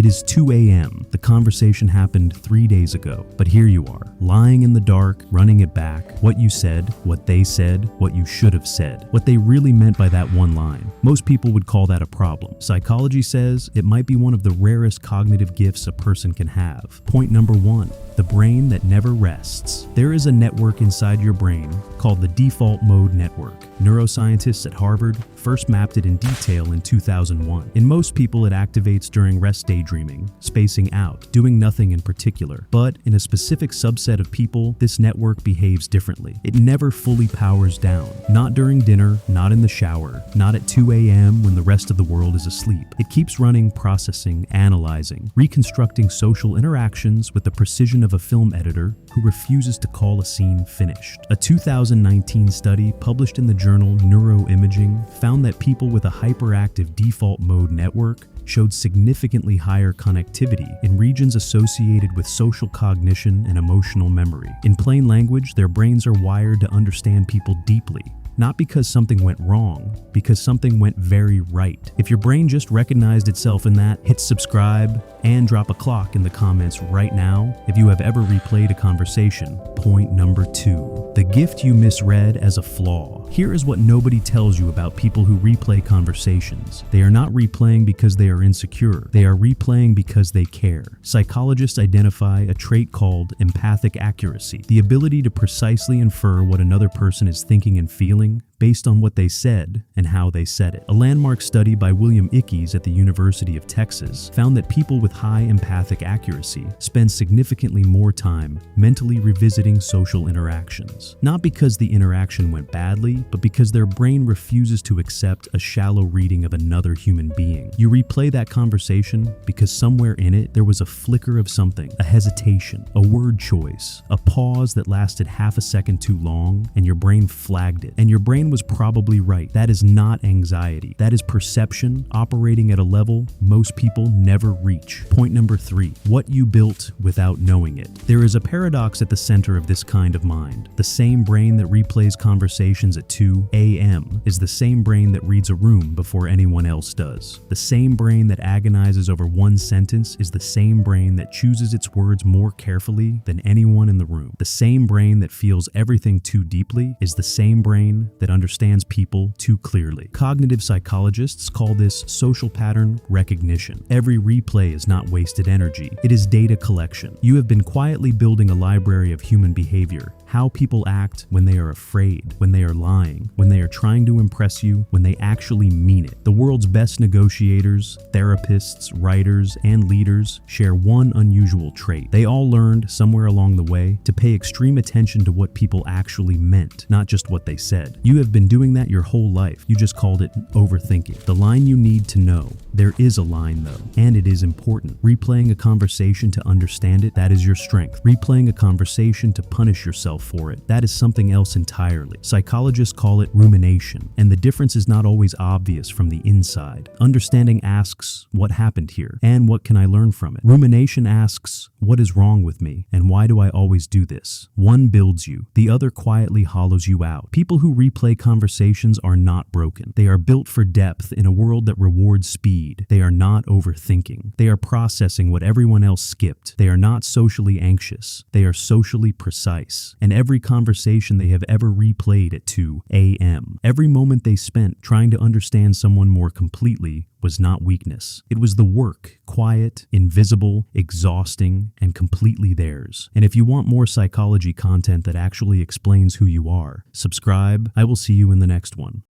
is 2 a.m. The conversation happened 3 days ago, but here you are, lying in the dark, running it back. What you said, what they said, what you should have said, what they really meant by that one line. Most people would call that a problem. Psychology says it might be one of the rarest cognitive gifts a person can have. Point number 1. The brain that never rests. There is a network inside your brain called the default mode network. Neuroscientists at Harvard first mapped it in detail in 2001. In most people, it activates during rest daydreaming, spacing out, doing nothing in particular. But in a specific subset of people, this network behaves differently. It never fully powers down. Not during dinner, not in the shower, not at 2 a.m. when the rest of the world is asleep. It keeps running, processing, analyzing, reconstructing social interactions with the precision of a film editor who refuses to call a scene finished. A 2019 study published in the journal Neuroimaging found that people with a hyperactive default mode network showed significantly higher connectivity in regions associated with social cognition and emotional memory. In plain language, their brains are wired to understand people deeply. Not because something went wrong, because something went very right. If your brain just recognized itself in that, hit subscribe and drop a clock in the comments right now if you have ever replayed a conversation. Point number 2. The gift you misread as a flaw. Here is what nobody tells you about people who replay conversations. They are not replaying because they are insecure. They are replaying because they care. Psychologists identify a trait called empathic accuracy, the ability to precisely infer what another person is thinking and feeling based on what they said and how they said it. A landmark study by William Ickes at the University of Texas found that people with high empathic accuracy spend significantly more time mentally revisiting social interactions. Not because the interaction went badly, but because their brain refuses to accept a shallow reading of another human being. You replay that conversation because somewhere in it there was a flicker of something, a hesitation, a word choice, a pause that lasted half a second too long, and your brain flagged it. And your brain was probably right. That is not anxiety. That is perception operating at a level most people never reach. Point number 3. What you built without knowing it. There is a paradox at the center of this kind of mind. The same brain that replays conversations at 2 a.m. is the same brain that reads a room before anyone else does. The same brain that agonizes over one sentence is the same brain that chooses its words more carefully than anyone in the room. The same brain that feels everything too deeply is the same brain that understands people too clearly. Cognitive psychologists call this social pattern recognition. Every replay is not wasted energy. It is data collection. You have been quietly building a library of human behavior. How people act when they are afraid, when they are lying, when they are trying to impress you, when they actually mean it. The world's best negotiators, therapists, writers, and leaders share one unusual trait. They all learned somewhere along the way to pay extreme attention to what people actually meant, not just what they said. You have been doing that your whole life. You just called it overthinking. The line you need to know. There is a line though, and it is important. Replaying a conversation to understand it, that is your strength. Replaying a conversation to punish yourself for it, that is something else entirely. Psychologists call it rumination, and the difference is not always obvious from the inside. Understanding asks, what happened here, and what can I learn from it? Rumination asks, what is wrong with me, and why do I always do this? One builds you, the other quietly hollows you out. People who replay conversations are not broken. They are built for depth in a world that rewards speed. They are not overthinking. They are processing what everyone else skipped. They are not socially anxious. They are socially precise. And every conversation they have ever replayed at 2 a.m., every moment they spent trying to understand someone more completely was not weakness. It was the work, quiet, invisible, exhausting, and completely theirs. And if you want more psychology content that actually explains who you are, subscribe. I will see you in the next one.